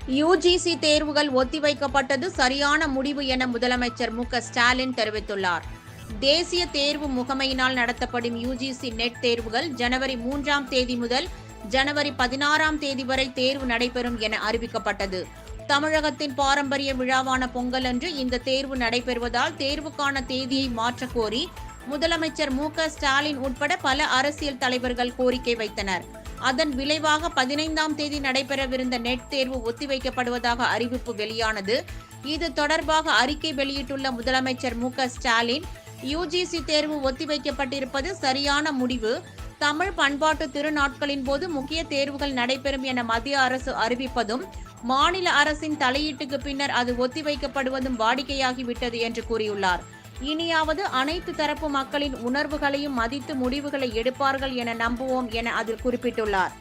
UGC தேர்வுகள் ஒத்திவைக்கப்பட்டது சரியான முடிவு என முதலமைச்சர் ஸ்டாலின் தெரிவித்துள்ளார். தேசிய தேர்வு முகமையினால் நடத்தப்படும் யுஜிசி நெட் தேர்வுகள் ஜனவரி 3ஆம் தேதி முதல் ஜனவரி 16ஆம் தேதி வரை தேர்வு நடைபெறும் என அறிவிக்கப்பட்டது. தமிழகத்தின் பாரம்பரிய விழாவான பொங்கல் அன்று இந்த தேர்வு நடைபெறுவதால் தேர்வுக்கான தேதியை மாற்றக் கோரி முதலமைச்சர் ஸ்டாலின் உட்பட பல அரசியல் தலைவர்கள் கோரிக்கை வைத்தனர். அதன் விளைவாக 15ஆம் தேதி நடைபெறவிருந்த நெட் தேர்வு ஒத்திவைக்கப்படுவதாக அறிவிப்பு வெளியானது. இது தொடர்பாக அறிக்கை வெளியிட்டுள்ள முதலமைச்சர் ஸ்டாலின், யுஜிசி தேர்வு ஒத்திவைக்கப்பட்டிருப்பது சரியான முடிவு. தமிழ் பண்பாட்டு திருநாட்களின் போது முக்கிய தேர்வுகள் நடைபெறும் என மத்திய அரசு அறிவிப்பதும், மாநில அரசின் தலையீட்டுக்கு பின்னர் அது ஒத்திவைக்கப்படுவதும் வாடிக்கையாகிவிட்டது என்று கூறியுள்ளார். இனியாவது அனைத்து தரப்பு மக்களின் உணர்வுகளையும் மதித்து முடிவுகளை எடுப்பார்கள் என நம்புவோம் என அதில் குறிப்பிட்டுள்ளார்.